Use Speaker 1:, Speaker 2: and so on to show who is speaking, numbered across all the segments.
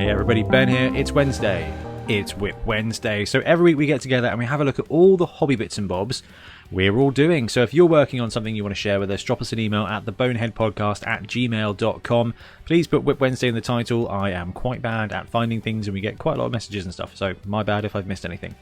Speaker 1: Hey everybody, Ben here. It's Wednesday. It's WIP Wednesday. So every week we get together and we have a look at all the hobby bits and bobs we're all doing. So if you're working on something you want to share with us, drop us an email at theboneheadpodcast@gmail.com. Please put WIP Wednesday in the title. I am quite bad at finding things and we get quite a lot of messages and stuff, so my bad if I've missed anything.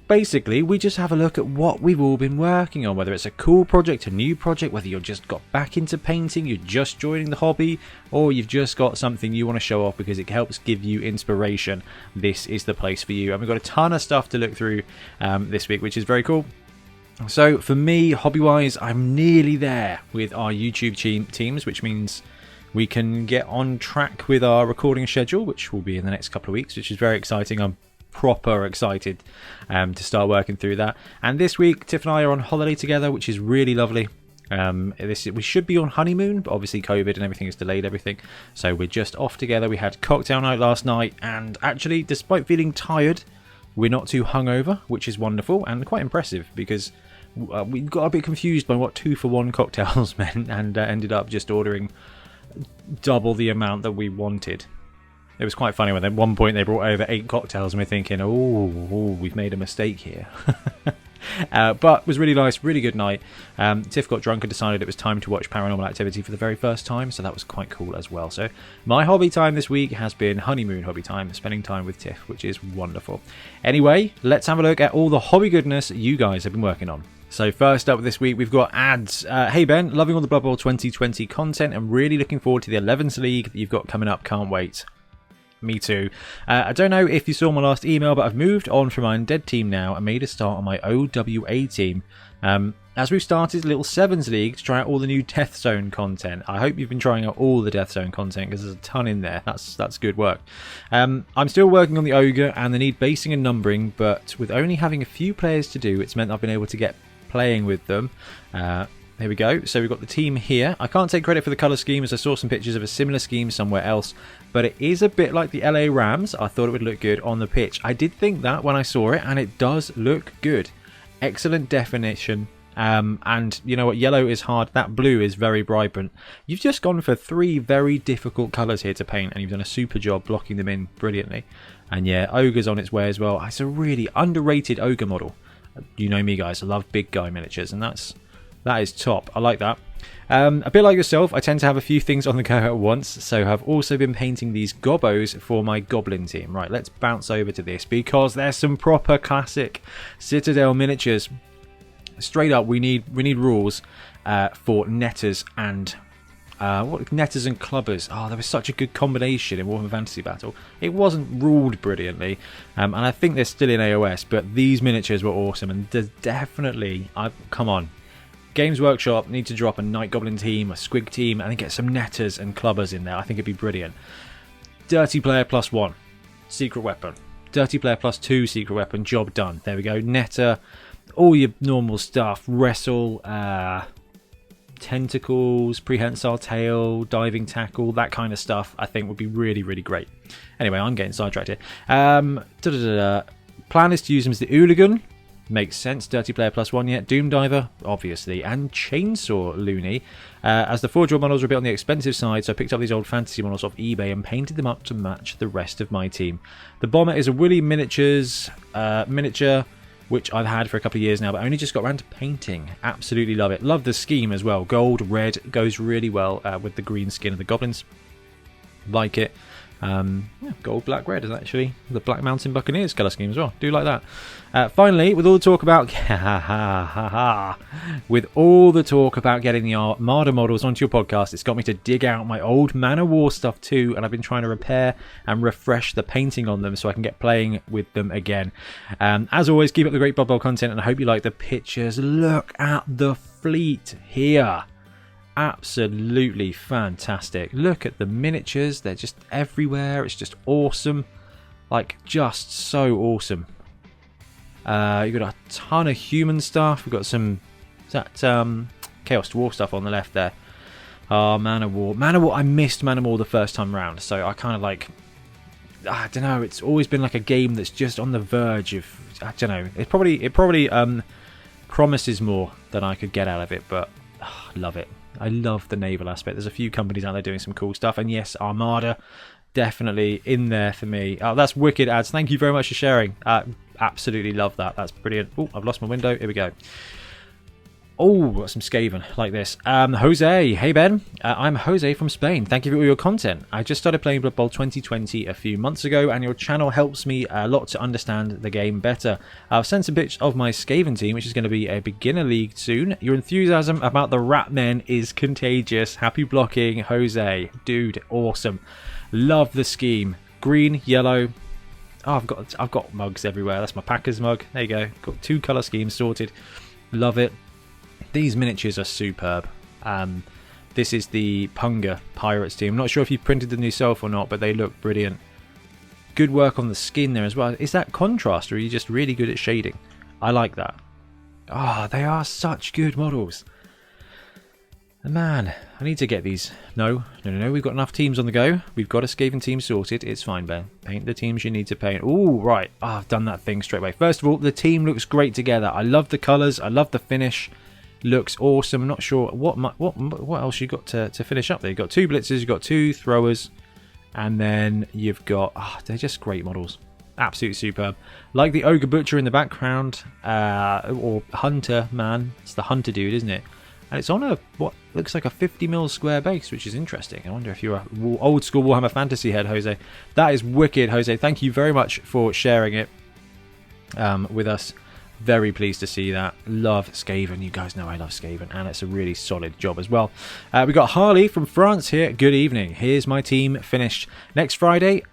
Speaker 1: Basically, we just have a look at what we've all been working on, whether it's a cool project, a new project, whether you're just got back into painting, you're just joining the hobby, or you've just got something you want to show off because it helps give you inspiration. This is the place for you. And we've got a ton of stuff to look through this week, which is very cool. So for me, hobby-wise, I'm nearly there with our YouTube teams, which means we can get on track with our recording schedule, which will be in the next couple of weeks, which is very exciting. I'm proper excited to start working through that. And this week Tiff and I are on holiday together, which is really lovely. We should be on honeymoon, but obviously COVID and everything has delayed everything, so we're just off together. We had cocktail night last night, and actually, despite feeling tired, we're not too hungover, which is wonderful and quite impressive, because we got a bit confused by what 2-for-1 cocktails meant, and ended up just ordering double the amount that we wanted. It was quite funny when at one point they brought over 8 cocktails and we're thinking, oh, we've made a mistake here. But it was really nice, really good night. Tiff got drunk and decided it was time to watch Paranormal Activity for the very first time, so that was quite cool as well. So my hobby time this week has been honeymoon hobby time, spending time with Tiff, which is wonderful. Anyway, let's have a look at all the hobby goodness you guys have been working on. So first up this week, we've got ads. Hey Ben, loving all the Blood Bowl 2020 content and really looking forward to the 11th League that you've got coming up. Can't wait. Me too. I don't know if you saw my last email, but I've moved on from my Undead team now and made a start on my OWA team. As we've started a little Sevens League to try out all the new Death Zone content. I hope you've been trying out all the Death Zone content because there's a ton in there. That's good work. I'm still working on the Ogre and the need basing and numbering, but with only having a few players to do, it's meant I've been able to get playing with them. Here we go. So we've got the team here. I can't take credit for the colour scheme as I saw some pictures of a similar scheme somewhere else, but it is a bit like the LA Rams. I thought it would look good on the pitch. I did think that when I saw it, and it does look good. Excellent definition. And you know what? Yellow is hard. That blue is very vibrant. You've just gone for 3 very difficult colours here to paint, and you've done a super job blocking them in brilliantly. And yeah, Ogre's on its way as well. It's a really underrated Ogre model. You know me, guys. I love big guy miniatures, and that is top. I like that. A bit like yourself, I tend to have a few things on the go at once, so I've also been painting these gobbos for my goblin team. Right, let's bounce over to this because there's some proper classic Citadel Miniatures. Straight up, we need rules for netters and netters and clubbers. Oh, there was such a good combination in Warhammer Fantasy Battle. It wasn't ruled brilliantly, and I think they're still in AOS, but these miniatures were awesome, and there's definitely, come on, Games Workshop need to drop a Night Goblin team, a Squig team, and then get some netters and clubbers in there. I think it'd be brilliant. Dirty Player +1, secret weapon. Dirty Player +2, secret weapon. Job done. There we go. Netter, all your normal stuff. Wrestle, tentacles, prehensile tail, diving tackle, that kind of stuff. I think would be really, really great. Anyway, I'm getting sidetracked here. Plan is to use him as the Hooligan. Makes sense. Dirty Player +1 yet. Doom Diver, obviously, and Chainsaw Looney. As the Forge World models are a bit on the expensive side, so I picked up these old fantasy models off eBay and painted them up to match the rest of my team. The Bomber is a Willy Miniatures miniature, which I've had for a couple of years now, but I only just got around to painting. Absolutely love it. Love the scheme as well. Gold, red goes really well with the green skin of the goblins. Like it. Yeah, gold, black, red is actually the Black Mountain Buccaneers colour scheme as well. Do like that. Finally, with all the talk about getting the Armada models onto your podcast, it's got me to dig out my old Man of War stuff too, and I've been trying to repair and refresh the painting on them so I can get playing with them again. As always, keep up the great Blood Bowl content, and I hope you like the pictures. Look at the fleet here. Absolutely fantastic. Look at the miniatures, they're just everywhere. It's just awesome, like just so awesome. You've got a ton of human stuff. We've got some Chaos Dwarf stuff on the left there. Man of War. I missed Man of War the first time round, so I kind of like, I don't know, it's always been like a game that's just on the verge of, I don't know, it probably promises more than I could get out of it, but I love it. I love the naval aspect. There's a few companies out there doing some cool stuff, and yes, Armada, definitely in there for me. Oh, that's wicked, ads. Thank you very much for sharing. Absolutely love that. That's brilliant. Oh, I've lost my window. Here we go. Oh, got some Skaven like this. Jose. Hey, Ben. I'm Jose from Spain. Thank you for all your content. I just started playing Blood Bowl 2020 a few months ago, and your channel helps me a lot to understand the game better. I've sent a bit of my Skaven team, which is going to be a beginner league soon. Your enthusiasm about the Rat Men is contagious. Happy blocking, Jose. Dude, awesome. Love the scheme. Green, yellow. Oh, I've got mugs everywhere. That's my Packers mug. There you go. Got 2 colour schemes sorted. Love it. These miniatures are superb. This is the Punga Pirates team. I'm not sure if you printed them yourself or not, but they look brilliant. Good work on the skin there as well. Is that contrast, or are you just really good at shading? I like that. Ah, they are such good models. Man, I need to get these. No. We've got enough teams on the go. We've got a Skaven team sorted. It's fine, Ben. Paint the teams you need to paint. Oh, right. Oh, I've done that thing straight away. First of all, the team looks great together. I love the colours. I love the finish. Looks awesome. I'm not sure what else you got to finish up there. You've got 2 blitzers, you've got 2 throwers, and then you've got... Oh, they're just great models. Absolutely superb. Like the Ogre Butcher in the background, or Hunter Man. It's the Hunter dude, isn't it? And it's on a, what looks like a 50mm square base, which is interesting. I wonder if you're a old school Warhammer Fantasy head, Jose. That is wicked, Jose. Thank you very much for sharing it with us. Very pleased to see that. Love Skaven. You guys know I love Skaven, and it's a really solid job as well. We got Harley from France here. Good evening. Here's my team finished next Friday.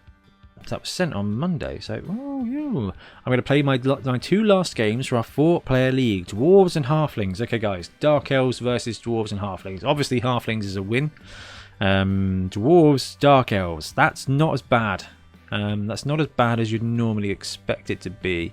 Speaker 1: That was sent on Monday, so I'm going to play my 2 last games for our 4-player league, Dwarves and Halflings. Okay, guys, Dark Elves versus Dwarves and Halflings. Obviously, Halflings is a win. Dwarves, Dark Elves. That's not as bad. That's not as bad as you'd normally expect it to be.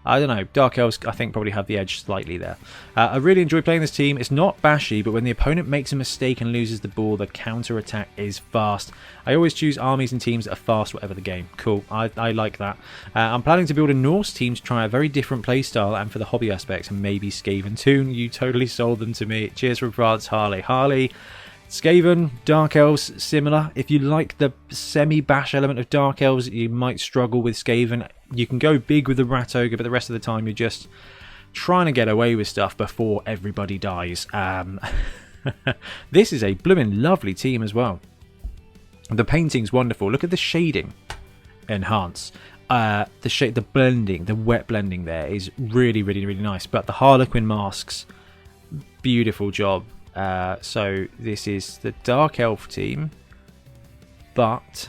Speaker 1: I don't know. Dark Elves, I think, probably have the edge slightly there. I really enjoy playing this team. It's not bashy, but when the opponent makes a mistake and loses the ball, the counter-attack is fast. I always choose armies and teams that are fast, whatever the game. Cool. I like that. I'm planning to build a Norse team to try a very different playstyle and for the hobby aspects, and maybe Skaven Toon. You totally sold them to me. Cheers from France, Harley. Harley, Skaven, Dark Elves, similar. If you like the semi-bash element of Dark Elves, you might struggle with Skaven. You can go big with the Rat Ogre, but the rest of the time you're just trying to get away with stuff before everybody dies. This is a blooming lovely team as well. The painting's wonderful. Look at the shading. Enhance. The blending, the wet blending there is really, really, really nice. But the Harlequin masks, beautiful job. So this is the Dark Elf team, but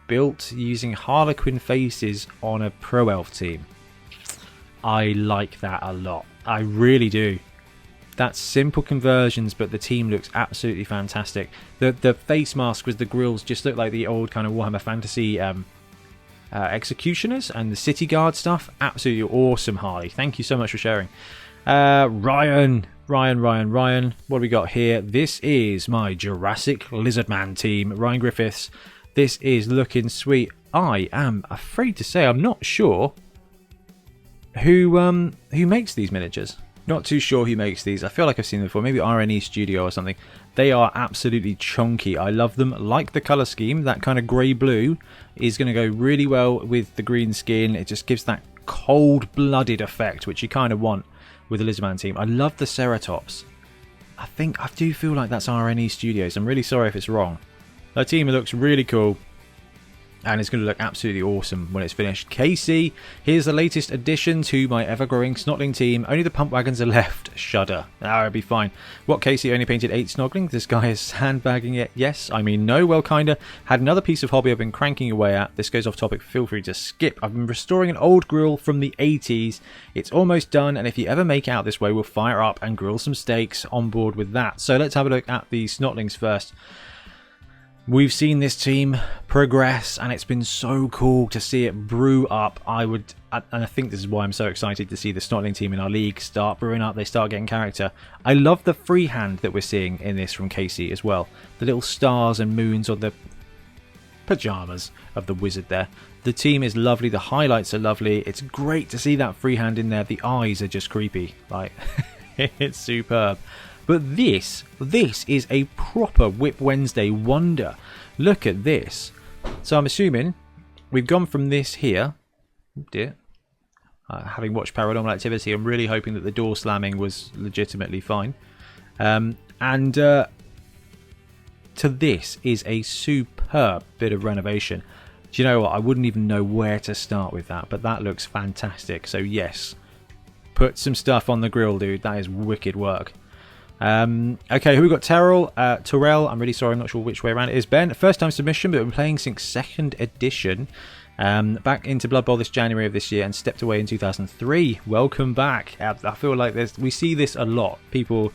Speaker 1: built using Harlequin faces on a Pro Elf team. I like that a lot. I really do. That's simple conversions, but the team looks absolutely fantastic. The face mask with the grills just look like the old kind of Warhammer Fantasy executioners and the city guard stuff. Absolutely awesome, Harley. Thank you so much for sharing. Ryan. What do we got here? This is my Jurassic Lizardman team, Ryan Griffiths. This is looking sweet. I am afraid to say I'm not sure who makes these miniatures. Not too sure who makes these. I feel like I've seen them before. Maybe RNE Studio or something. They are absolutely chunky. I love them. Like the colour scheme, that kind of grey-blue is going to go really well with the green skin. It just gives that cold-blooded effect, which you kind of want with the Lizardman team. I love the Ceratops. I do feel like that's RNE Studios. I'm really sorry if it's wrong. That team looks really cool, and it's going to look absolutely awesome when it's finished. Casey, here's the latest addition to my ever-growing Snotling team. Only the pump wagons are left. Shudder. It'll be fine. What, Casey only painted 8 Snoggling? This guy is sandbagging it. Yes, I mean no, well kinda. Had another piece of hobby I've been cranking away at. This goes off topic, feel free to skip. I've been restoring an old grill from the 80s. It's almost done, and if you ever make it out this way, we'll fire up and grill some steaks on board with that. So let's have a look at the Snotlings first. We've seen this team progress, and it's been so cool to see it brew up. And I think this is why I'm so excited to see the Snotling team in our league start brewing up. They start getting character. I love the freehand that we're seeing in this from Casey as well. The little stars and moons on the pajamas of the wizard there. The team is lovely. The highlights are lovely. It's great to see that freehand in there. The eyes are just creepy. Like, it's superb. But this is a proper WIP Wednesday wonder. Look at this. So I'm assuming we've gone from this here. Oh dear. Having watched Paranormal Activity, I'm really hoping that the door slamming was legitimately fine. And to this is a superb bit of renovation. Do you know what? I wouldn't even know where to start with that, but that looks fantastic. So yes, put some stuff on the grill, dude. That is wicked work. Okay, who we got? Terrell. I'm really sorry, I'm not sure which way around it is. Ben, first time submission, but we've been playing since 2nd edition. Back into Blood Bowl this January of this year and stepped away in 2003. Welcome back. I feel like we see this a lot. People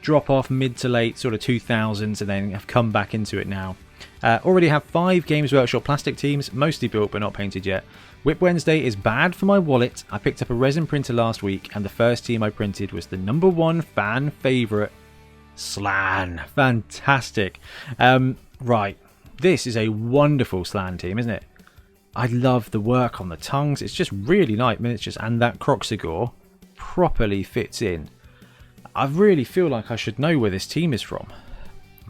Speaker 1: drop off mid to late sort of 2000s and then have come back into it now. Already have 5 Games Workshop plastic teams, mostly built but not painted yet. WIP Wednesday is bad for my wallet. I picked up a resin printer last week and the first team I printed was the #1 fan favourite, Slan. Fantastic. Right, this is a wonderful Slan team, isn't it? I love the work on the tongues. It's just really nice miniatures, and that Croxigore properly fits in. I really feel like I should know where this team is from,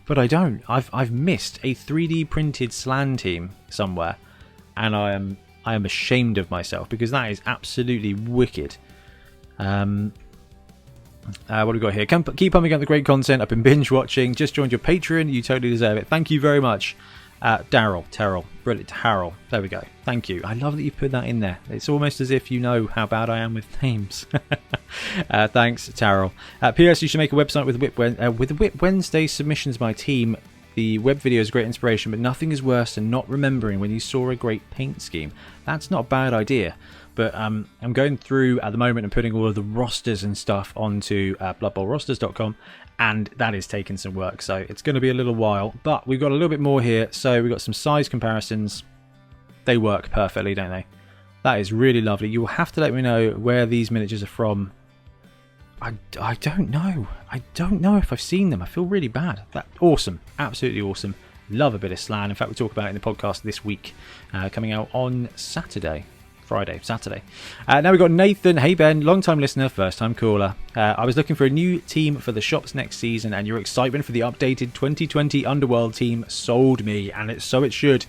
Speaker 1: but I don't. I've missed a 3D printed Slan team somewhere, and I am ashamed of myself because that is absolutely wicked. What have we got here? Keep pumping out the great content. I've been binge watching. Just joined your Patreon. You totally deserve it. Thank you very much. Terrell, brilliant. Harold, there we go. Thank you. I love that you put that in there. It's almost as if you know how bad I am with names. Thanks, Terrell. P.S. You should make a website with the WIP Wednesday submissions by team. The web video is a great inspiration, but nothing is worse than not remembering when you saw a great paint scheme. That's not a bad idea. But I'm going through at the moment and putting all of the rosters and stuff onto bloodbowlrosters.com, and that is taking some work, so it's going to be a little while. But we've got a little bit more here, so we've got some size comparisons. They work perfectly, don't they? That is really lovely. You will have to let me know where these miniatures are from. I don't know. I don't know if I've seen them. I feel really bad. Awesome. Absolutely awesome. Love a bit of Slan. In fact, we talk about it in the podcast this week, coming out on Saturday. Now we've got Nathan. Hey Ben, long time listener, first time caller. I was looking for a new team for the shops next season, and your excitement for the updated 2020 Underworld team sold me, and so it should.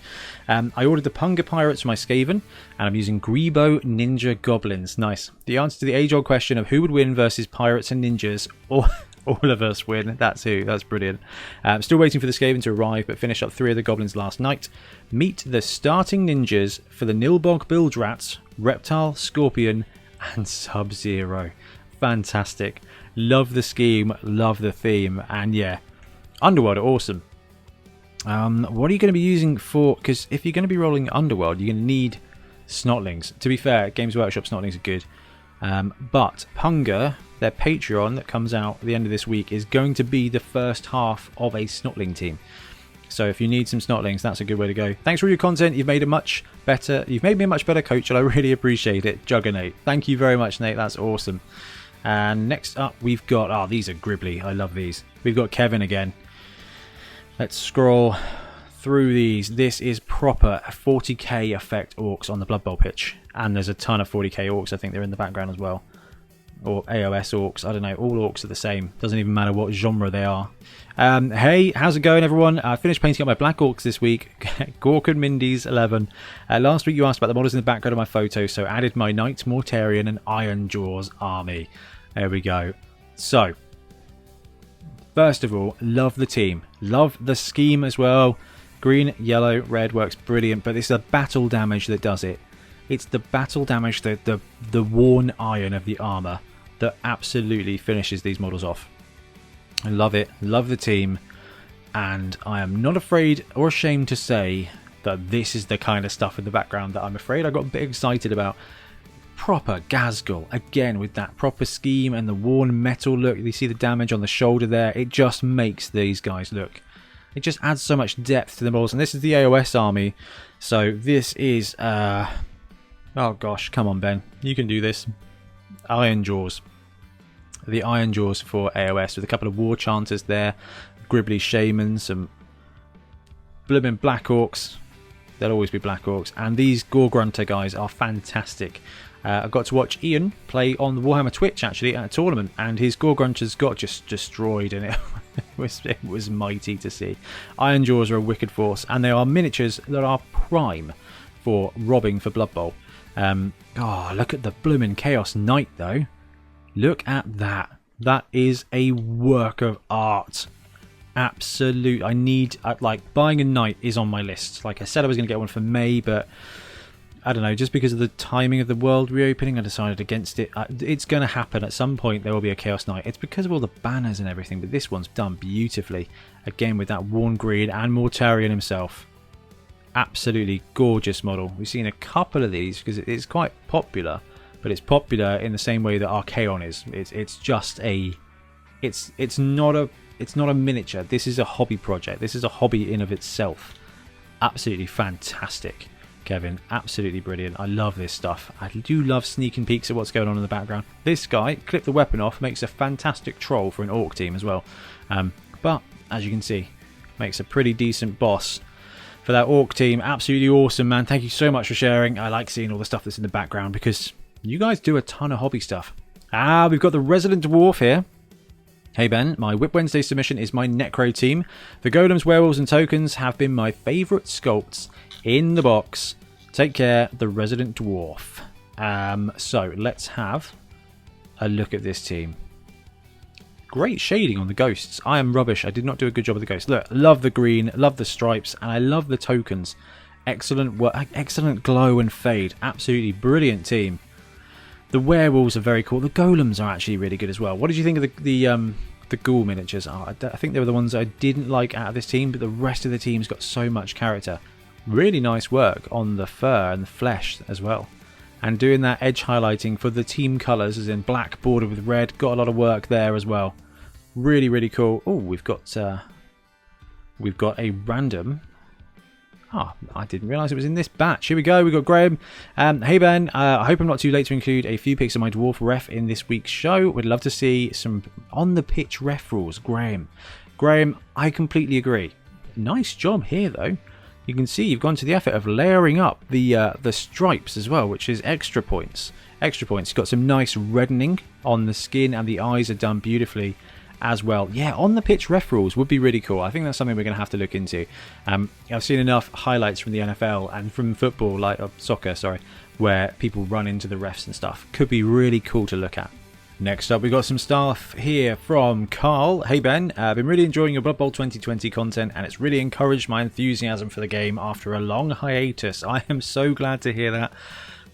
Speaker 1: I ordered the Punga Pirates for my Skaven, and I'm using Grebo Ninja Goblins. Nice. The answer to the age-old question of who would win versus Pirates and Ninjas, or all of us win. That's who. That's brilliant. Still waiting for the Skaven to arrive, but finished up 3 of the Goblins last night. Meet the starting ninjas for the Nilbog Bilge Rats, Reptile, Scorpion, and Sub-Zero. Fantastic. Love the scheme, love the theme, and yeah, Underworld are awesome. What are you going to be using for... Because if you're going to be rolling Underworld, you're going to need Snotlings. To be fair, Games Workshop Snotlings are good. But Punga, their Patreon that comes out at the end of this week, is going to be the first half of a Snotling team. So if you need some Snotlings, that's a good way to go. Thanks for all your content. You've made me a much better coach, and I really appreciate it. Juggernaut. Thank you very much, Nate. That's awesome. And next up, we've got... these are gribbly. I love these. We've got Kevin again. Let's scroll through these. This is proper 40k effect orcs on the Blood Bowl pitch. And there's a ton of 40k orcs. I think they're in the background as well. Or AOS orcs. I don't know. All orcs are the same. Doesn't even matter what genre they are. Hey, how's it going, everyone? I finished painting up my black orcs this week. Gork and Mindy's 11. Last week you asked about the models in the background of my photo, so added my Knight, Mortarian, and Iron Jaws army. There we go. So, first of all, love the team. Love the scheme as well. Green, yellow, red works brilliant, but it's the battle damage that does it. It's the battle damage, the worn iron of the armour that absolutely finishes these models off. I love it. Love the team. And I am not afraid or ashamed to say that this is the kind of stuff in the background that I'm afraid I got a bit excited about. Proper Ghazghkull. Again, with that proper scheme and the worn metal look. You see the damage on the shoulder there. It just makes these guys look. It just adds so much depth to the models. And this is the AOS army. So this is... oh gosh, come on Ben. You can do this. Iron Jaws. The Iron Jaws for AOS with a couple of War Chanters there. Gribbly Shamans, some blooming Black Orcs. There'll always be Black Orcs. And these Gore Grunter guys are fantastic. I got to watch Ian play on the Warhammer Twitch actually at a tournament, and his Gore Grunters got just destroyed, and It was mighty to see. Iron Jaws are a wicked force, and they are miniatures that are prime for robbing for Blood Bowl. Oh, look at the blooming Chaos Knight, though. Look at that. That is a work of art. Absolute. I need, like, buying a knight is on my list. Like I said, I was going to get one for May, but I don't know, just because of the timing of the world reopening, I decided against it. It's going to happen at some point. There will be a Chaos Knight. It's because of all the banners and everything, but this one's done beautifully. Again, with that worn green and Mortarian himself. Absolutely gorgeous model. We've seen a couple of these because it's quite popular, but it's popular in the same way that Archaon is. It's just a, it's not a miniature. This is a hobby project. This is a hobby in of itself. Absolutely fantastic, Kevin. Absolutely brilliant. I love this stuff. I do love sneaking peeks at what's going on in the background. This guy, clip the weapon off, makes a fantastic troll for an orc team as well. But as you can see, makes a pretty decent boss for that orc team. Absolutely awesome, man. Thank you so much for sharing. I like seeing all the stuff that's in the background because you guys do a ton of hobby stuff. We've got the Resident Dwarf here. Hey Ben, my WIP Wednesday submission is my Necro team. The Golems, Werewolves and Tokens have been my favourite sculpts in the box. Take care, the Resident Dwarf. So let's have a look at this team. Great shading on the ghosts. I am rubbish. I did not do a good job of the ghosts. Look, love the green, love the stripes, and I love the tokens. Excellent work, excellent glow and fade. Absolutely brilliant team. The werewolves are very cool. The golems are actually really good as well. What did you think of the ghoul miniatures? I think they were the ones I didn't like out of this team, but the rest of the team's got so much character. Really nice work on the fur and the flesh as well. And doing that edge highlighting for the team colours, as in black bordered with red. Got a lot of work there as well. Really, really cool. Oh, we've got a random. I didn't realise it was in this batch. Here we go. We've got Graham. Hey Ben, I hope I'm not too late to include a few pics of my dwarf ref in this week's show. Would love to see some on the pitch ref rules. Graham, I completely agree. Nice job here though. You can see you've gone to the effort of layering up the stripes as well, which is extra points. Extra points. You've got some nice reddening on the skin, and the eyes are done beautifully as well. Yeah, on the pitch ref rules would be really cool. I think that's something we're going to have to look into. I've seen enough highlights from the NFL and from football, like soccer, sorry, where people run into the refs and stuff. Could be really cool to look at. Next up, we've got some stuff here from Carl. Hey Ben, I've been really enjoying your Blood Bowl 2020 content, and it's really encouraged my enthusiasm for the game after a long hiatus. I am so glad to hear that.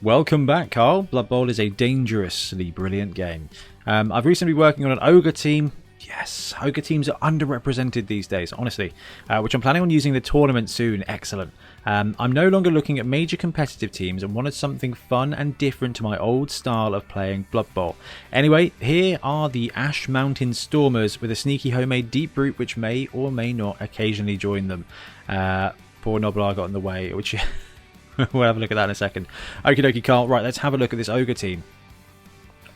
Speaker 1: Welcome back, Carl. Blood Bowl is a dangerously brilliant game. I've recently been working on an ogre team. Yes, ogre teams are underrepresented these days, honestly, which I'm planning on using the tournament soon. Excellent. I'm no longer looking at major competitive teams and wanted something fun and different to my old style of playing Blood Bowl. Anyway, here are the Ash Mountain Stormers with a sneaky homemade deep root which may or may not occasionally join them. Poor Noblar got in the way, which we'll have a look at that in a second. Okie dokie, Carl. Right, let's have a look at this ogre team.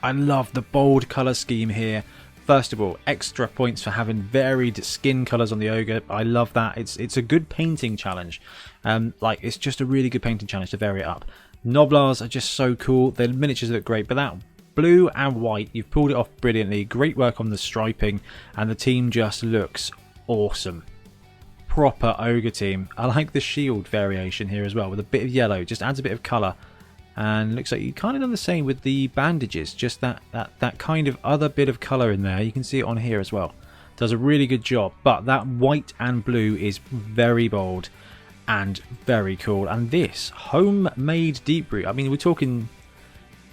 Speaker 1: I love the bold colour scheme here. First of all, extra points for having varied skin colours on the ogre. I love that. It's a good painting challenge. It's just a really good painting challenge to vary it up. Noblars are just so cool. The miniatures look great, but that blue and white, you've pulled it off brilliantly. Great work on the striping, and the team just looks awesome. Proper ogre team. I like the shield variation here as well, with a bit of yellow. Just adds a bit of colour. And looks like you kind of done the same with the bandages, just that kind of other bit of colour in there. You can see it on here as well. Does a really good job, but that white and blue is very bold and very cool. And this homemade deep root, I mean, we're talking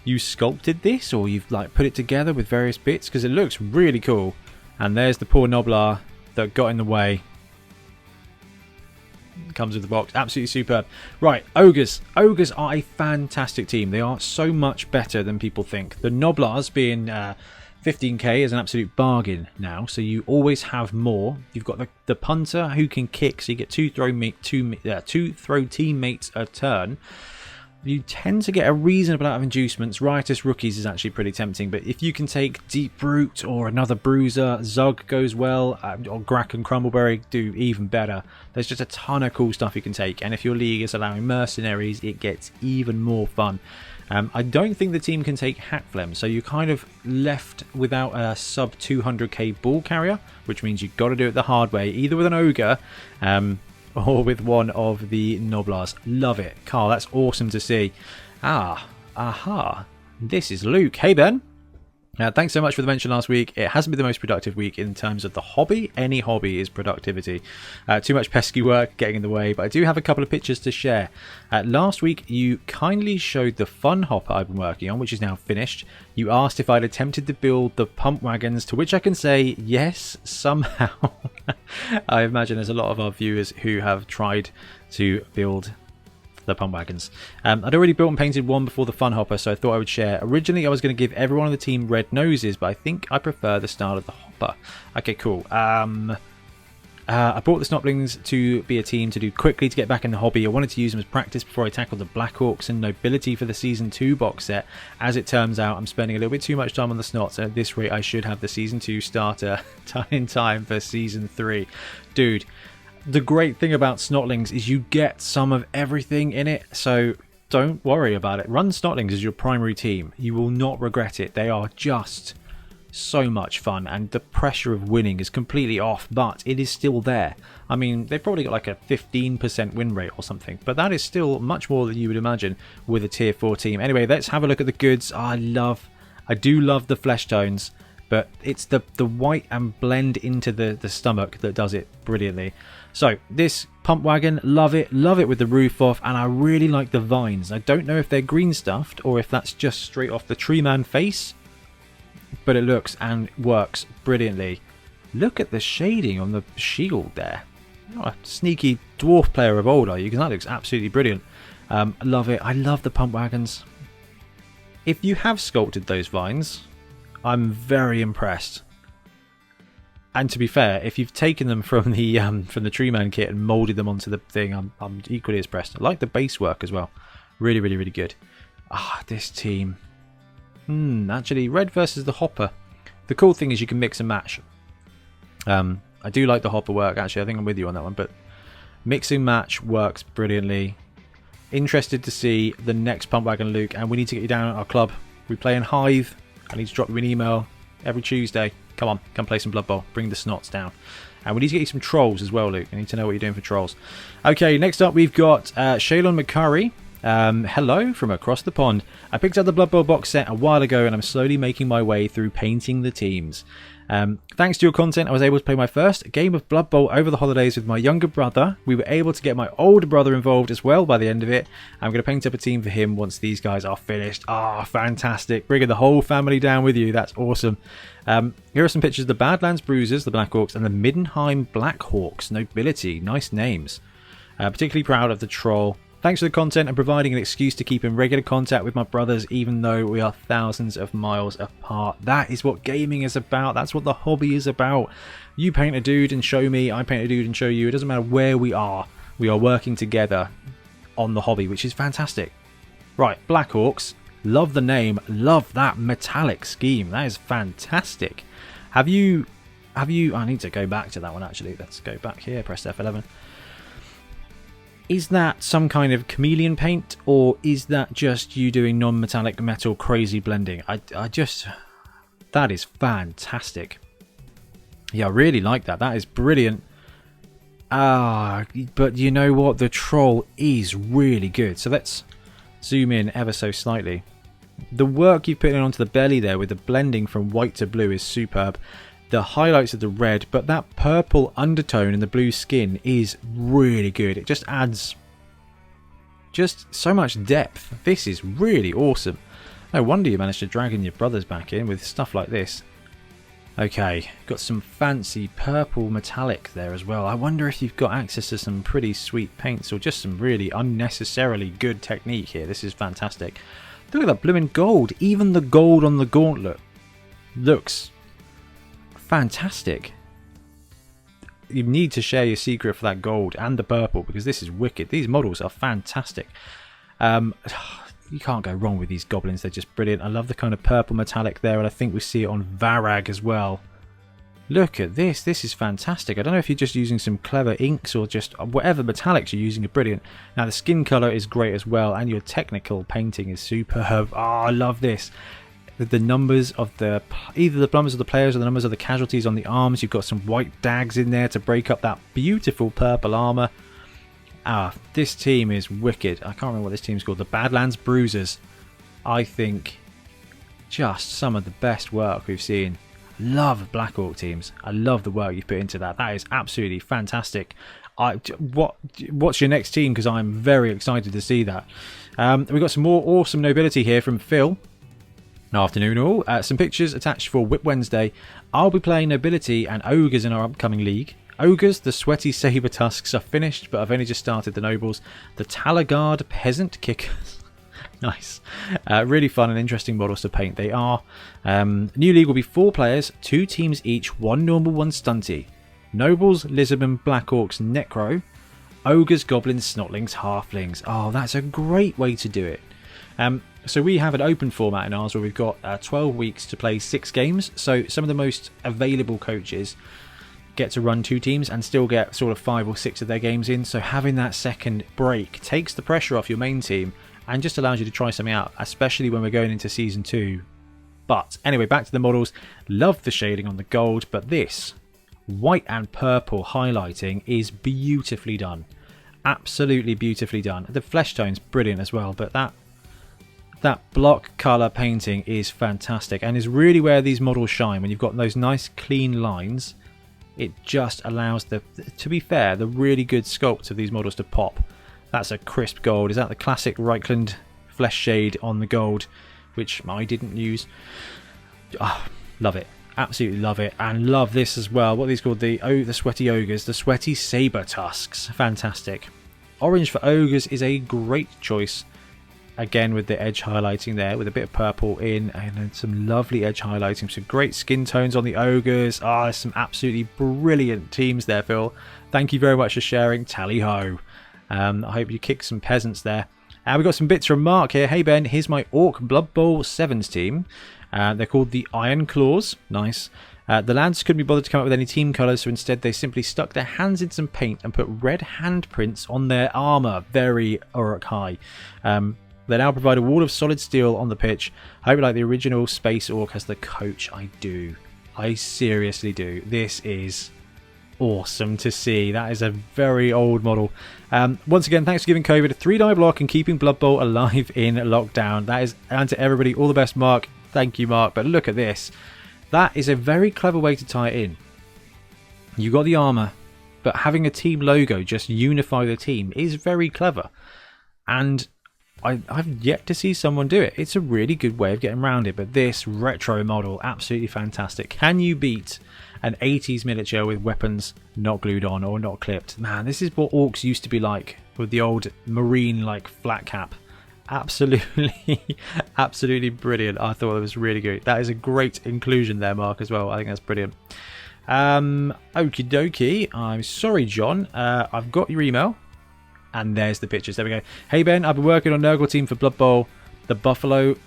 Speaker 1: you sculpted this, or you've like put it together with various bits, because it looks really cool. And there's the poor Noblar that got in the way. Comes with the box. Absolutely superb. Right, ogres. Ogres are a fantastic team. They are so much better than people think. The Noblars being 15k is an absolute bargain now, so you always have more. You've got the punter who can kick, so you get two throw teammates a turn. You tend to get a reasonable amount of inducements. Riotous Rookies is actually pretty tempting, but if you can take Deep Root or another Bruiser, Zug goes well, or Grack and Crumbleberry do even better. There's just a ton of cool stuff you can take, and if your league is allowing mercenaries, it gets even more fun. I don't think the team can take Halflings, so you're kind of left without a sub 200k ball carrier, which means you've got to do it the hard way, either with an ogre or with one of the Noblars. Love it. Carl, that's awesome to see. Aha. This is Luke. Hey, Ben. Thanks so much for the mention last week. It hasn't been the most productive week in terms of the hobby. Any hobby is productivity. Too much pesky work getting in the way, but I do have a couple of pictures to share. Last week, you kindly showed the fun hopper I've been working on, which is now finished. You asked if I'd attempted to build the pump wagons, to which I can say yes, somehow. I imagine there's a lot of our viewers who have tried to build the pump wagons. I'd already built and painted one before the fun hopper, so I thought I would share. Originally I was going to give everyone on the team red noses, but I think I prefer the style of the hopper. Okay, cool. I brought the Snotlings to be a team to do quickly to get back in the hobby. I wanted to use them as practice before I tackled the Black Orcs and Nobility for the Season 2 box set. As it turns out, I'm spending a little bit too much time on the Snots, and at this rate I should have the Season 2 starter in time for Season 3. Dude, the great thing about Snotlings is you get some of everything in it, so don't worry about it. Run Snotlings as your primary team. You will not regret it. They are just so much fun, and the pressure of winning is completely off, but it is still there. I mean, they've probably got like a 15% win rate or something, but that is still much more than you would imagine with a tier 4 team. Anyway, let's have a look at the goods. I do love the flesh tones, but it's the white and blend into the stomach that does it brilliantly. So this pump wagon, love it with the roof off, and I really like the vines. I don't know if they're green stuffed or if that's just straight off the tree man face, but it looks and works brilliantly. Look at the shading on the shield there. You're a sneaky dwarf player of old, are you? Because that looks absolutely brilliant. Love it. I love the pump wagons. If you have sculpted those vines, I'm very impressed. And to be fair, if you've taken them from the Tree Man kit and moulded them onto the thing, I'm equally as impressed. I like the base work as well. Really, really, really good. This team. Actually, red versus the hopper. The cool thing is you can mix and match. I do like the hopper work, actually. I think I'm with you on that one. But mix and match works brilliantly. Interested to see the next pump wagon, Luke. And we need to get you down at our club. We play in Hive. I need to drop you an email every Tuesday. Come on, come play some Blood Bowl. Bring the Snots down. And we need to get you some trolls as well, Luke. I need to know what you're doing for trolls. Okay, next up we've got Shaylon McCurry. Hello from across the pond. I picked up the Blood Bowl box set a while ago and I'm slowly making my way through painting the teams. Thanks to your content, I was able to play my first game of Blood Bowl over the holidays with my younger brother. We were able to get my older brother involved as well by the end of it. I'm going to paint up a team for him once these guys are finished. Fantastic. Bringing the whole family down with you. That's awesome. Here are some pictures of the Badlands Bruisers, the Black Orcs, and the Middenheim Black Hawks. Nobility. Nice names. Particularly proud of the Troll. Thanks for the content and providing an excuse to keep in regular contact with my brothers even though we are thousands of miles apart. That is what gaming is about. That's what the hobby is about. You paint a dude and show me, I paint a dude and show you. It doesn't matter where we are. We are working together on the hobby, which is fantastic. Right, Black Orcs. Love the name. Love that metallic scheme. That is fantastic. Have you... I need to go back to that one actually. Let's go back here. Press F11. Is that some kind of chameleon paint, or is that just you doing non-metallic metal crazy blending? That is fantastic. Yeah, I really like that. That is brilliant. But you know what? The troll is really good. So let's zoom in ever so slightly. The work you've put in onto the belly there with the blending from white to blue is superb. The highlights of the red, but that purple undertone in the blue skin is really good. It just adds just so much depth. This is really awesome. No wonder you managed to drag in your brothers back in with stuff like this. Okay, got some fancy purple metallic there as well. I wonder if you've got access to some pretty sweet paints or just some really unnecessarily good technique here. This is fantastic. Look at that blooming gold. Even the gold on the gauntlet looks fantastic. You need to share your secret for that gold and the purple because this is wicked. These models are fantastic. You can't go wrong with these goblins. They're just brilliant. I love the kind of purple metallic there, and I think we see it on Varag as well. Look at this. This is fantastic. I don't know if you're just using some clever inks or just whatever metallics you're using are brilliant. Now, the skin colour is great as well, and your technical painting is superb. Oh, I love this. The numbers of either the numbers of the players or the numbers of the casualties on the arms. You've got some white dags in there to break up that beautiful purple armour. This team is wicked. I can't remember what this team's called. The Badlands Bruisers. I think just some of the best work we've seen. Love Black Orc teams. I love the work you've put into that. That is absolutely fantastic. What's your next team? Because I'm very excited to see that. We've got some more awesome nobility here from Phil. Afternoon all. Some pictures attached for WIP Wednesday. I'll be playing nobility and ogres in our upcoming league. Ogres, the sweaty saber tusks are finished, but I've only just started the nobles. The Talagard peasant kickers. Nice. Really fun and interesting models to paint they are. New league will be 4 players, 2 teams each, 1 normal, 1 stunty. Nobles, Lizardmen, Black Orcs, Necro. Ogres, Goblins, Snotlings, Halflings. Oh, that's a great way to do it. So we have an open format in ours where we've got 12 weeks to play 6 games. So some of the most available coaches get to run 2 teams and still get sort of 5 or 6 of their games in. So having that second break takes the pressure off your main team and just allows you to try something out, especially when we're going into Season 2. But anyway, back to the models. Love the shading on the gold, but this white and purple highlighting is beautifully done. Absolutely beautifully done. The flesh tone's brilliant as well, but that block colour painting is fantastic and is really where these models shine. When you've got those nice clean lines, it just allows to be fair, the really good sculpt of these models to pop. That's a crisp gold. Is that the classic Reichland flesh shade on the gold, which I didn't use? Love it. Absolutely love it. And love this as well. What are these called? The sweaty ogres. The sweaty saber tusks. Fantastic. Orange for ogres is a great choice. Again, with the edge highlighting there, with a bit of purple in, and then some lovely edge highlighting. Some great skin tones on the ogres. There's some absolutely brilliant teams there, Phil. Thank you very much for sharing. Tally ho. I hope you kicked some peasants there. We've got some bits from Mark here. Hey Ben, here's my Orc Blood Bowl 7s team. They're called the Iron Claws. Nice. The lads couldn't be bothered to come up with any team colours, so instead they simply stuck their hands in some paint and put red handprints on their armour. Very Ulric high. They now provide a wall of solid steel on the pitch. I hope like the original Space Orc as the coach. I do. I seriously do. This is awesome to see. That is a very old model. Once again, thanks for giving COVID a 3-die block and keeping Blood Bowl alive in lockdown. That is, and to everybody, all the best, Mark. Thank you, Mark. But look at this. That is a very clever way to tie it in. You got the armour, but having a team logo just unify the team is very clever. And I've yet to see someone do it. It's a really good way of getting around it. But this retro model, absolutely fantastic. Can you beat an 80s miniature with weapons not glued on or not clipped? Man, this is what orcs used to be like with the old marine like flat cap. Absolutely absolutely brilliant. I thought it was really good. That is a great inclusion there, Mark, as well. I think that's brilliant. Okie dokie. I'm sorry, John. I've got your email and there's the pictures. There we go. Hey Ben, I've been working on Nurgle team for Blood Bowl, the Barfalo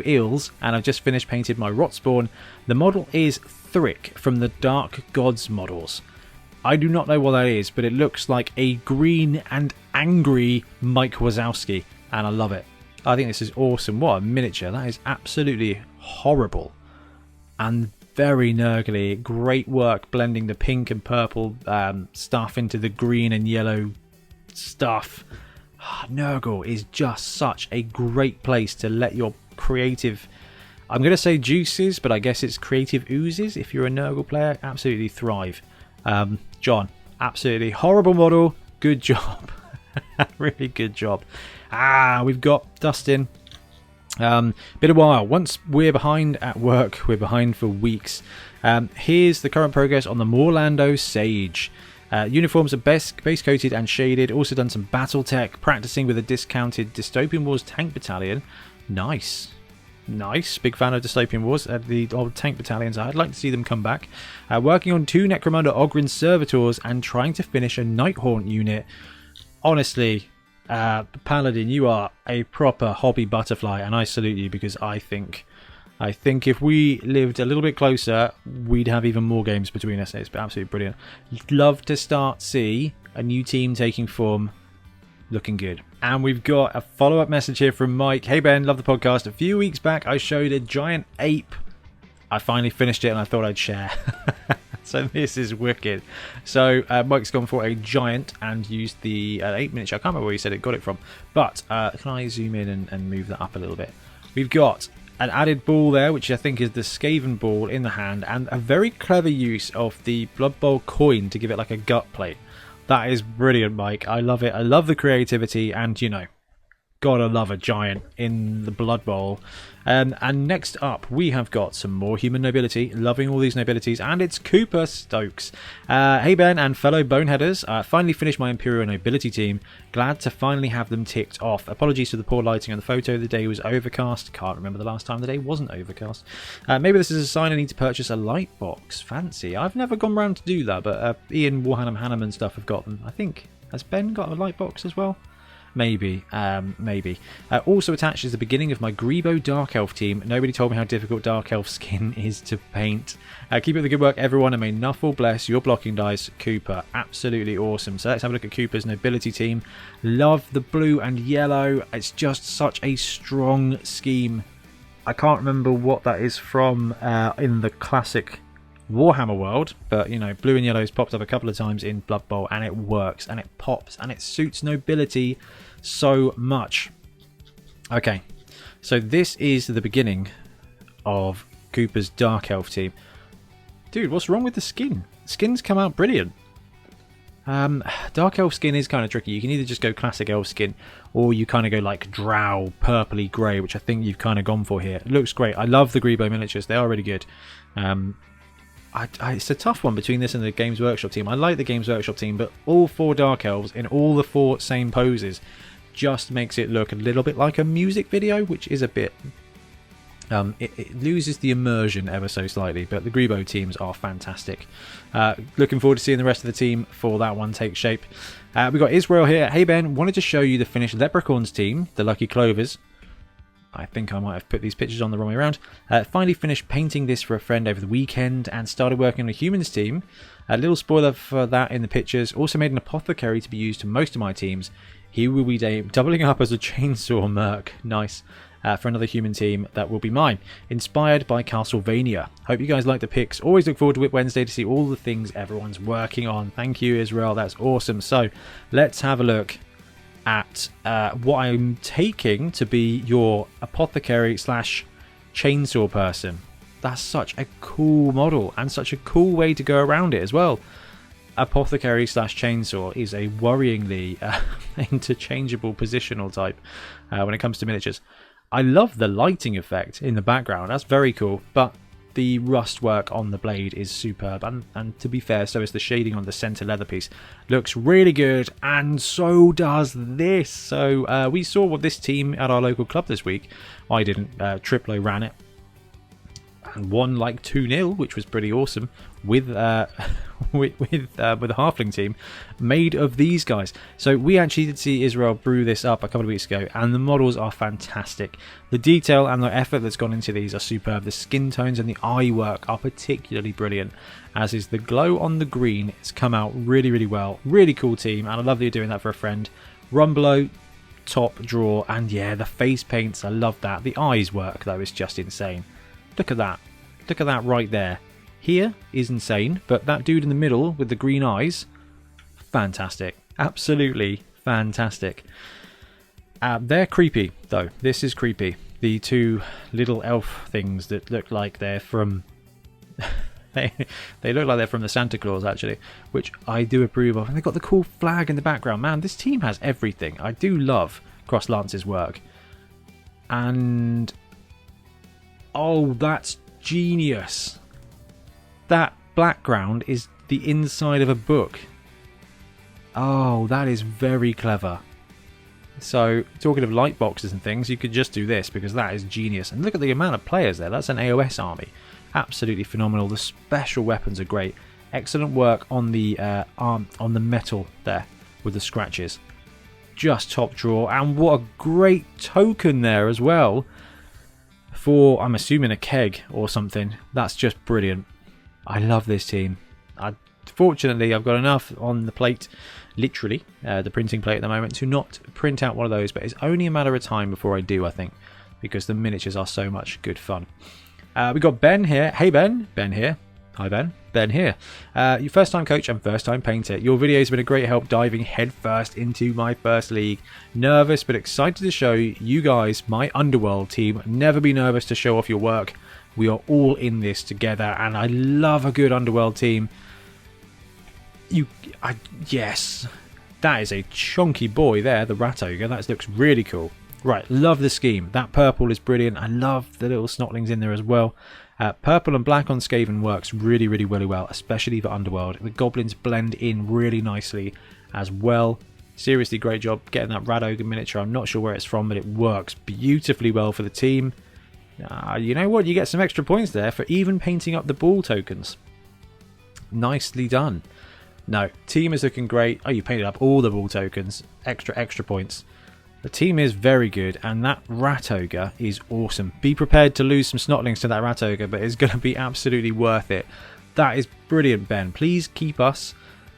Speaker 1: Eels, and I've just finished painted my Rotspawn. The model is Thrick from the Dark Gods models. I do not know what that is, but it looks like a green and angry Mike Wazowski, and I love it. I think this is awesome. What a miniature. That is absolutely horrible and very nurgly. Great work blending the pink and purple stuff into the green and yellow stuff. Nurgle is just such a great place to let your creative, I'm going to say juices, but I guess it's creative oozes if you're a Nurgle player, absolutely thrive. John, absolutely horrible model. Good job. Really good job. We've got Dustin. Been a while. Once we're behind at work, we're behind for weeks. Here's the current progress on the Morlando Sage. Uniforms are base coated and shaded. Also done some battle tech, practicing with a discounted Dystopian Wars tank battalion. Nice. Big fan of Dystopian Wars, the old tank battalions. I'd like to see them come back. Working on 2 Necromunda Ogryn Servitors and trying to finish a Nighthaunt unit. Honestly, Paladin, you are a proper hobby butterfly, and I salute you because I think I think if we lived a little bit closer, we'd have even more games between us. It's absolutely brilliant. Love to see a new team taking form. Looking good. And we've got a follow-up message here from Mike. Hey Ben, love the podcast. A few weeks back I showed a giant ape. I finally finished it and I thought I'd share. So this is wicked. So Mike's gone for a giant and used the 8 miniature. I can't remember where he said it got it from. But can I zoom in and move that up a little bit? We've got an added ball there, which I think is the Skaven ball in the hand, and a very clever use of the Blood Bowl coin to give it like a gut plate. That is brilliant, Mike. I love it. I love the creativity, and you know, gotta love a giant in the Blood Bowl. And next up, we have got some more human nobility. Loving all these nobilities, and it's Cooper Stokes. Hey Ben and fellow boneheaders, finally finished my Imperial nobility team. Glad to finally have them ticked off. Apologies for the poor lighting on the photo. The day was overcast. Can't remember the last time the day wasn't overcast. Maybe this is a sign I need to purchase a light box. Fancy. I've never gone round to do that, but Ian, Warhammer, Hanneman and stuff have got them. I think. Has Ben got a light box as well? Maybe, maybe. Also attached is the beginning of my Grebo Dark Elf team. Nobody told me how difficult Dark Elf skin is to paint. Keep up the good work, everyone, and may Nuffle bless your blocking dice, Cooper. Absolutely awesome. So let's have a look at Cooper's nobility team. Love the blue and yellow. It's just such a strong scheme. I can't remember what that is from in the classic Warhammer world, but you know, blue and yellow's popped up a couple of times in Blood Bowl, and it works and it pops and it suits nobility so much. Okay, so this is the beginning of Cooper's Dark Elf team. Dude, what's wrong with the skin? Skins come out brilliant. Dark Elf skin is kind of tricky. You can either just go classic Elf skin, or you kind of go like Drow purpley grey, which I think you've kind of gone for here. It looks great. I love the Grebo miniatures. They are really good. It's a tough one between this and the Games Workshop team. I like the Games Workshop team, but all 4 Dark Elves in all the 4 same poses just makes it look a little bit like a music video, which is a bit... it loses the immersion ever so slightly, but the Grebo teams are fantastic. Looking forward to seeing the rest of the team for that one take shape. We've got Israel here. Hey Ben, wanted to show you the finished Leprechauns team, the Lucky Clovers. I think I might have put these pictures on the wrong way around. Finally finished painting this for a friend over the weekend and started working on a humans team. A little spoiler for that in the pictures. Also made an apothecary to be used to most of my teams. He will be doubling up as a chainsaw merc. Nice. For another human team that will be mine. Inspired by Castlevania. Hope you guys like the pics. Always look forward to WIP Wednesday to see all the things everyone's working on. Thank you, Israel. That's awesome. So let's have a look at what I'm taking to be your apothecary slash chainsaw person. That's such a cool model and such a cool way to go around it as well. Apothecary slash chainsaw is a worryingly interchangeable positional type when it comes to miniatures. I love the lighting effect in the background. That's very cool, but the rust work on the blade is superb, and to be fair, so is the shading on the centre leather piece. Looks really good, and so does this. So we saw this team at our local club this week. I didn't. Triplo ran it and won like 2-0, which was pretty awesome, with with a Halfling team made of these guys. So we actually did see Israel brew this up a couple of weeks ago, and the models are fantastic. The detail and the effort that's gone into these are superb. The skin tones and the eye work are particularly brilliant, as is the glow on the green. It's come out really, really well. Really cool team, and I love that you're doing that for a friend. Rumbelow, top drawer, and yeah, the face paints, I love that. The eyes work though is just insane. Look at that. Look at that right there. Here is insane, but that dude in the middle with the green eyes, fantastic. Absolutely fantastic. They're creepy, though. This is creepy. The 2 little elf things that look like they're from... they look like they're from the Santa Claus, actually, which I do approve of. And they've got the cool flag in the background. Man, this team has everything. I do love Cross Lance's work. And... oh, that's genius. That background is the inside of a book. Oh, that is very clever. So, talking of light boxes and things, you could just do this, because that is genius. And look at the amount of players there. That's an AOS army. Absolutely phenomenal. The special weapons are great. Excellent work on the on the metal there with the scratches. Just top drawer. And what a great token there as well. for, I'm assuming, a keg or something. That's just brilliant. I love this team. Fortunately, I've got enough on the plate, literally, the printing plate at the moment, to not print out one of those, but it's only a matter of time before I do, I think, because the miniatures are so much good fun. We got Ben here. Hey Ben. Ben here. Hi Ben. Ben here. Your first time coach and first time painter. Your videos have been a great help diving headfirst into my first league. Nervous but excited to show you guys, my Underworld team. Never be nervous to show off your work. We are all in this together, and I love a good Underworld team. Yes, that is a chunky boy there, the Rat Ogre. That looks really cool. Right, love the scheme. That purple is brilliant. I love the little snotlings in there as well. Purple and black on Skaven works really, really, really well, especially for Underworld. The goblins blend in really nicely as well. Seriously, great job getting that Rat Ogre miniature. I'm not sure where it's from, but it works beautifully well for the team. You know what? You get some extra points there for even painting up the ball tokens. Nicely done. No, team is looking great. Oh, you painted up all the ball tokens. Extra points. The team is very good, and that Rat Ogre is awesome. Be prepared to lose some snotlings to that Rat Ogre, but it's going to be absolutely worth it. That is brilliant, Ben. Please keep us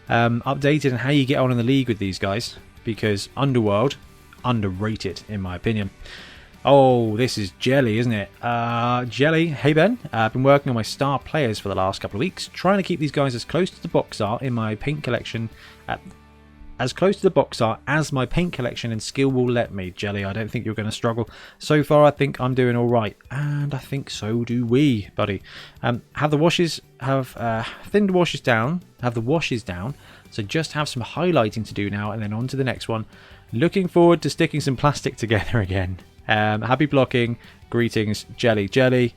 Speaker 1: updated on how you get on in the league with these guys, because Underworld, underrated in my opinion. Oh, this is Jelly, isn't it? Jelly, hey Ben. I've been working on my star players for the last couple of weeks, trying to keep these guys as close to the box art in my paint collection, as close to the box art as my paint collection and skill will let me. Jelly, I don't think you're going to struggle. So far, I think I'm doing all right, and I think so do we, buddy. Have the washes thinned washes down. Have the washes down. So just have some highlighting to do now, and then on to the next one. Looking forward to sticking some plastic together again. Happy blocking. Greetings, Jelly.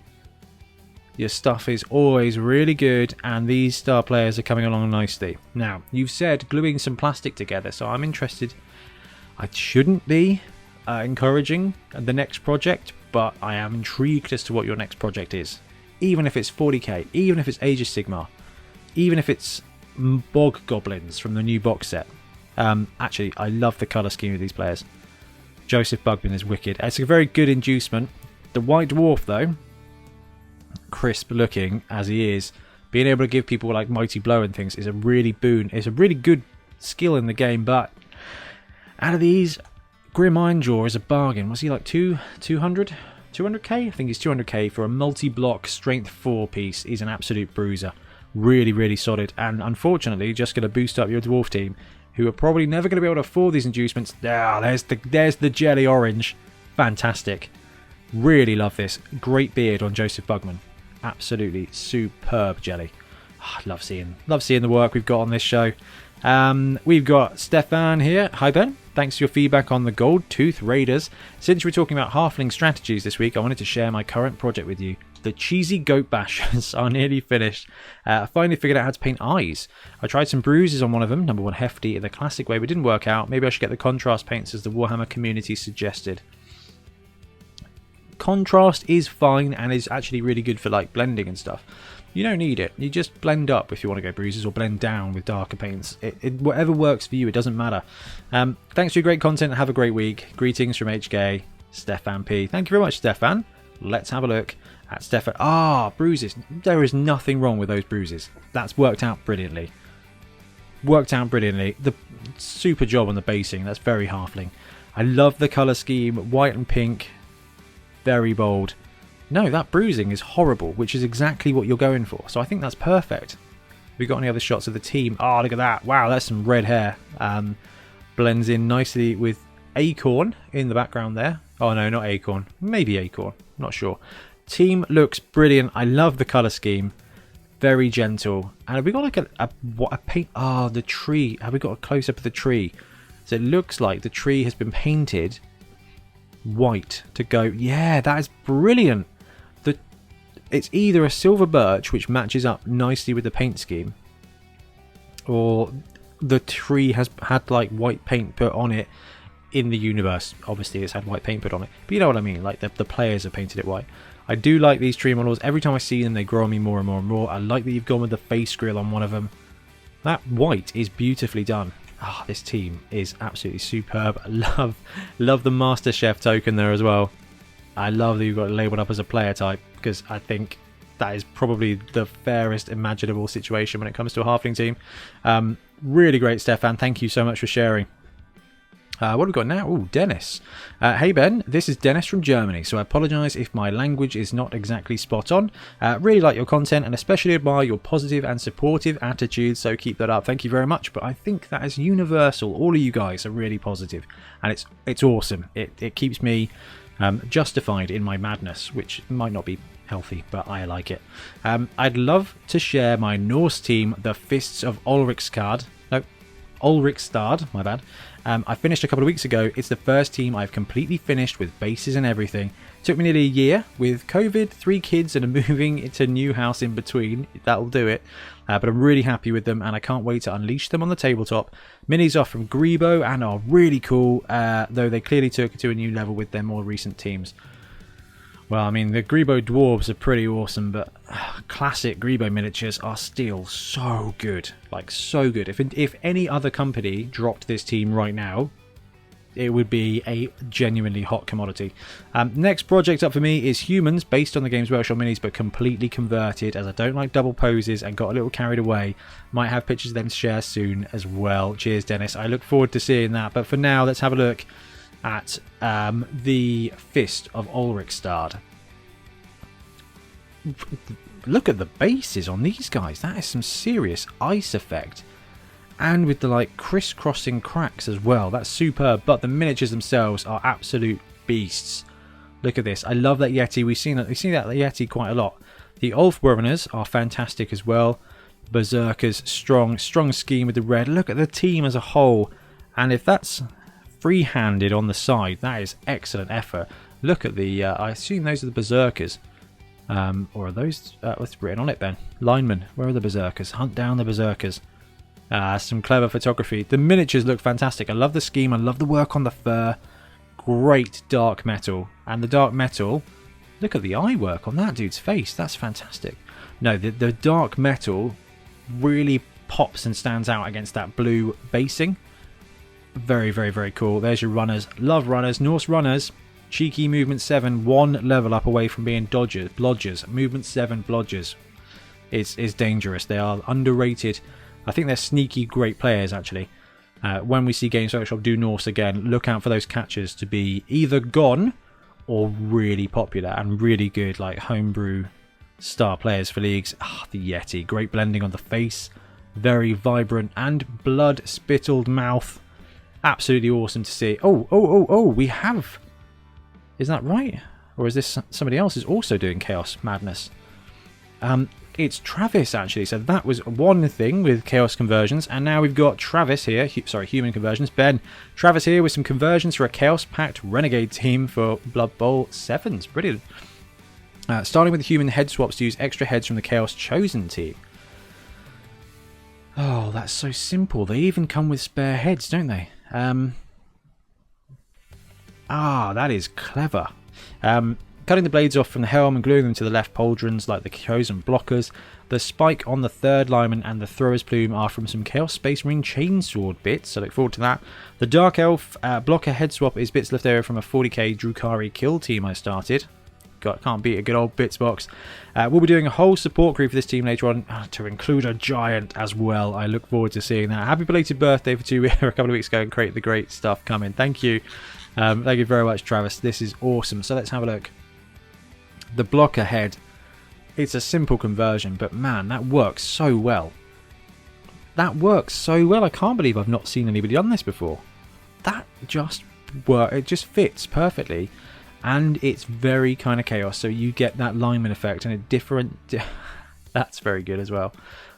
Speaker 1: Your stuff is always really good, and these star players are coming along nicely. Now, you've said gluing some plastic together, so I'm interested. I shouldn't be encouraging the next project, but I am intrigued as to what your next project is. Even if it's 40k, even if it's Age of Sigmar, even if it's Bog Goblins from the new box set. Actually, I love the colour scheme of these players. Joseph Bugman is wicked. It's a very good inducement. The White Dwarf, though, crisp looking as he is, being able to give people like Mighty Blow and things is a really boon. It's a really good skill in the game, but out of these, Grim Ironjaw is a bargain. Was he like 200k? I think he's 200k for a multi-block strength 4 piece. He's an absolute bruiser. Really, really solid, and unfortunately just going to boost up your dwarf team, who are probably never going to be able to afford these inducements. There's the Jelly Orange. Fantastic. Really love this. Great beard on Joseph Bugman. Absolutely superb Jelly. Oh, love seeing the work we've got on this show. We've got Stefan here. Hi Ben. Thanks for your feedback on the Gold Tooth Raiders. Since we're talking about Halfling strategies this week, I wanted to share my current project with you. The Cheesy Goat Bashers are nearly finished. I finally figured out how to paint eyes. I tried some bruises on one of them, number 1 hefty in the classic way, but it didn't work out. Maybe I should get the contrast paints as the Warhammer community suggested. Contrast is fine and is actually really good for like blending and stuff. You don't need it. You just blend up if you want to go bruises, or blend down with darker paints. Whatever works for you, it doesn't matter. Thanks for your great content. Have a great week. Greetings from HK, Stefan P. Thank you very much, Stefan. Let's have a look at Stefan. Bruises. There is nothing wrong with those bruises. That's worked out brilliantly. The super job on the basing. That's very Halfling. I love the colour scheme. White and pink. Very bold. No, that bruising is horrible, which is exactly what you're going for. So I think that's perfect. Have we got any other shots of the team? Oh, look at that. Wow, that's some red hair. Blends in nicely with Acorn in the background there. Oh, no, not Acorn. Maybe Acorn. Not sure. Team looks brilliant. I love the colour scheme. Very gentle. And have we got like a paint? The tree. Have we got a close-up of the tree? So it looks like the tree has been painted white to go. Yeah, that is brilliant. It's either a silver birch, which matches up nicely with the paint scheme, or the tree has had like white paint put on it in the universe. Obviously it's had white paint put on it, but you know what I mean, like the players have painted it white. I do like these tree models. Every time I see them, they grow on me more and more and more. I like that you've gone with the face grill on one of them. That white is beautifully done. This team is absolutely superb. I love the Master Chef token there as well. I love that you've got it labelled up as a player type, because I think that is probably the fairest imaginable situation when it comes to a halfling team. Really great, Stefan. Thank you so much for sharing. What have we got now? Oh, Dennis. Hey Ben, this is Dennis from Germany, so I apologise if my language is not exactly spot on. Really like your content and especially admire your positive and supportive attitude, so keep that up. Thank you very much. But I think that is universal. All of you guys are really positive and it's awesome. It keeps me justified in my madness, which might not be healthy, but I like it. I'd love to share my Norse team, the Fists of Ulricstad. No, Ulricstad, my bad. I finished a couple of weeks ago. It's the first team I've completely finished with bases and everything. It took me nearly a year with COVID, 3 kids and a moving into a new house in between. That'll do it. But I'm really happy with them and I can't wait to unleash them on the tabletop. Minis are from Grebo and are really cool, though they clearly took it to a new level with their more recent teams. Well, I mean, the Grebo Dwarves are pretty awesome, but classic Grebo miniatures are still so good. Like, so good. If any other company dropped this team right now, it would be a genuinely hot commodity. Next project up for me is Humans, based on the Games Workshop minis, but completely converted, as I don't like double poses and got a little carried away. Might have pictures of them to share soon as well. Cheers, Dennis. I look forward to seeing that. But for now, let's have a look at the Fist of Ulricstad. Look at the bases on these guys. That is some serious ice effect, and with the like crisscrossing cracks as well. That's superb. But the miniatures themselves are absolute beasts. Look at this. I love that Yeti. We've seen that Yeti quite a lot. The Ulfwereners are fantastic as well. Berserkers, strong scheme with the red. Look at the team as a whole, and if that's free-handed on the side, that is excellent effort. Look at the I assume those are the Berserkers, or are those what's written on it then? Linemen. Where are the Berserkers? Hunt down the Berserkers. Some clever photography. The miniatures look fantastic. I love the scheme. I love the work on the fur. Great dark metal, and the dark metal, look at the eye work on that dude's face. That's fantastic. No, the dark metal really pops and stands out against that blue basing. Very, very, very cool. There's your runners. Love runners. Norse runners. Cheeky movement 7. 1 level up away from being blodgers. Movement 7 blodgers is dangerous. They are underrated. I think they're sneaky great players, actually. When we see Games Workshop do Norse again, look out for those catchers to be either gone or really popular and really good, like homebrew star players for leagues. The Yeti. Great blending on the face. Very vibrant and blood-spittled mouth. Absolutely awesome to see. Oh, we have... Is that right? Or is this somebody else who's also doing Chaos Madness? It's Travis, actually. So that was one thing with Chaos Conversions. And now we've got Travis here. Human Conversions. Ben. Travis here with some conversions for a Chaos Pact Renegade team for Blood Bowl 7s. Brilliant. Starting with the human head swaps to use extra heads from the Chaos Chosen team. Oh, that's so simple. They even come with spare heads, don't they? That is clever. Cutting the blades off from the helm and gluing them to the left pauldrons like the chosen blockers. The spike on the third lineman and the thrower's plume are from some Chaos Space Marine chainsword bits, so look forward to that. The Dark Elf blocker head swap is bits left over from a 40k Drukhari kill team I started. Can't beat a good old bits box. We'll be doing a whole support crew for this team later on, to include a giant as well. I look forward to seeing that. Happy belated birthday for a couple of weeks ago, and create the great stuff coming. Thank you. Thank you very much, Travis. This is awesome. So let's have a look. The blocker head. It's a simple conversion, but man, that works so well. That works so well. I can't believe I've not seen anybody on this before. That just works. It just fits perfectly. And it's very kind of chaos, so you get that lineman effect and a different... That's very good as well.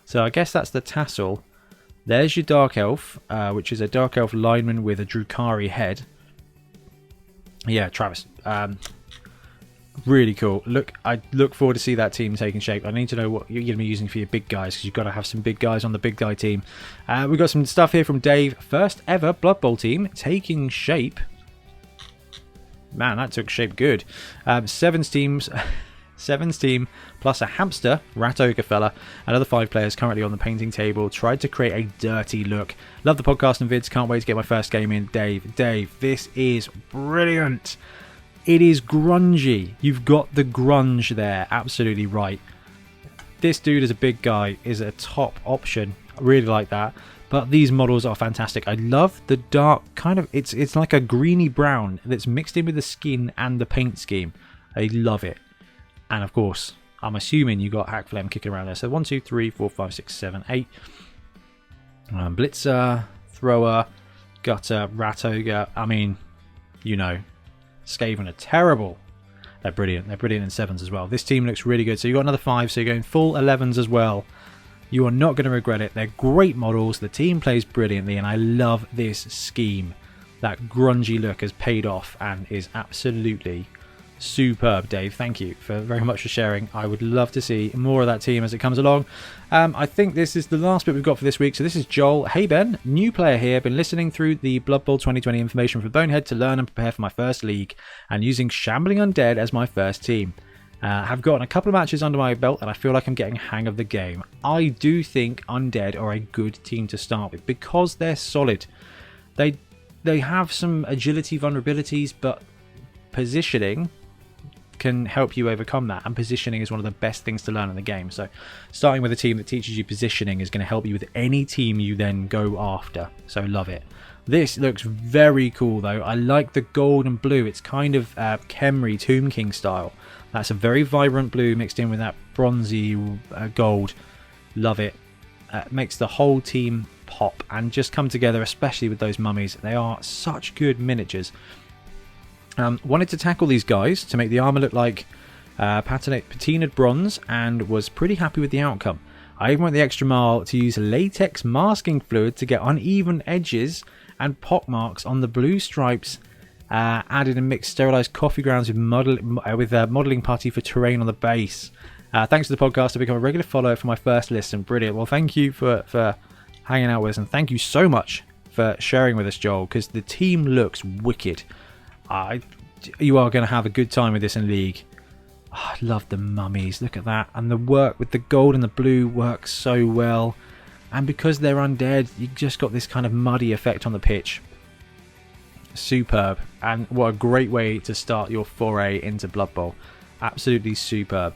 Speaker 1: So I guess that's the tassel. There's your Dark Elf, which is a Dark Elf lineman with a Drukhari head. Yeah, Travis. Really cool. I look forward to see that team taking shape. I need to know what you're going to be using for your big guys, because you've got to have some big guys on the big guy team. We've got some stuff here from Dave. First ever Blood Bowl team taking shape. Man, that took shape good. Sevens team plus a hamster, rat ogre fella, and other 5 players currently on the painting table. Tried to create a dirty look. Love the podcast and vids. Can't wait to get my first game in. Dave, this is brilliant. It is grungy. You've got the grunge there. Absolutely right. This dude as a big guy is a top option. I really like that. But these models are fantastic. I love the dark kind of, it's like a greeny brown that's mixed in with the skin and the paint scheme. I love it. And of course, I'm assuming you got Hackflem kicking around there. So 1, 2, 3, 4, 5, 6, 7, 8. Blitzer, Thrower, Gutter, Rat Ogre. I mean, you know, Skaven are terrible. They're brilliant. They're brilliant in 7s as well. This team looks really good. So you've got another 5, so you're going full 11s as well. You are not going to regret it. They're great models. The team plays brilliantly, and I love this scheme. That grungy look has paid off and is absolutely superb. Dave, thank you very much for sharing. I would love to see more of that team as it comes along. I think this is the last bit we've got for this week. So this is Joel. Hey Ben, new player here. Been listening through the Blood Bowl 2020 information from Bonehead to learn and prepare for my first league, and using Shambling Undead as my first team. Have gotten a couple of matches under my belt, and I feel like I'm getting a hang of the game. I do think Undead are a good team to start with because they're solid. They have some agility vulnerabilities, but positioning can help you overcome that, and positioning is one of the best things to learn in the game. So starting with a team that teaches you positioning is going to help you with any team you then go after. So love it. This looks very cool though. I like the gold and blue. It's kind of Khemri Tomb King style. That's a very vibrant blue mixed in with that bronzy gold. Love it. Makes the whole team pop and just come together, especially with those mummies. They are such good miniatures. Wanted to tackle these guys to make the armour look like patinaed bronze, and was pretty happy with the outcome. I even went the extra mile to use latex masking fluid to get uneven edges and pock marks on the blue stripes. Added and mixed sterilised coffee grounds with modelling putty for terrain on the base. Thanks to the podcast to become a regular follower for my first listen. Brilliant. Well, thank you for hanging out with us, and thank you so much for sharing with us, Joel, because the team looks wicked. You are going to have a good time with this in League. I love the mummies. Look at that. And the work with the gold and the blue works so well. And because they're undead, you just got this kind of muddy effect on the pitch. Superb. And what a great way to start your foray into Blood Bowl. Absolutely superb.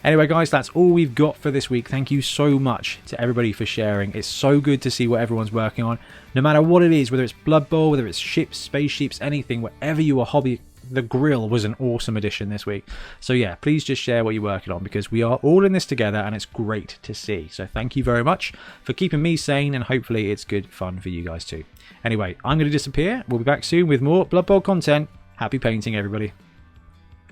Speaker 1: Anyway, guys, that's all we've got for this week. Thank you so much to everybody for sharing. It's so good to see what everyone's working on. No matter what it is, whether it's Blood Bowl, whether it's ships, spaceships, anything, whatever your hobby. The grill was an awesome addition this week. So yeah, please just share what you're working on, because we are all in this together and it's great to see. So thank you very much for keeping me sane, and hopefully it's good fun for you guys too. Anyway, I'm going to disappear. We'll be back soon with more Blood Bowl content. Happy painting, everybody.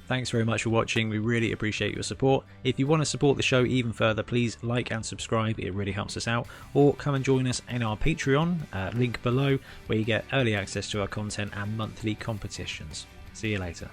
Speaker 1: Thanks very much for watching. We really appreciate your support. If you want to support the show even further, please like and subscribe. It really helps us out. Or come and join us in our Patreon, link below, where you get early access to our content and monthly competitions. See you later.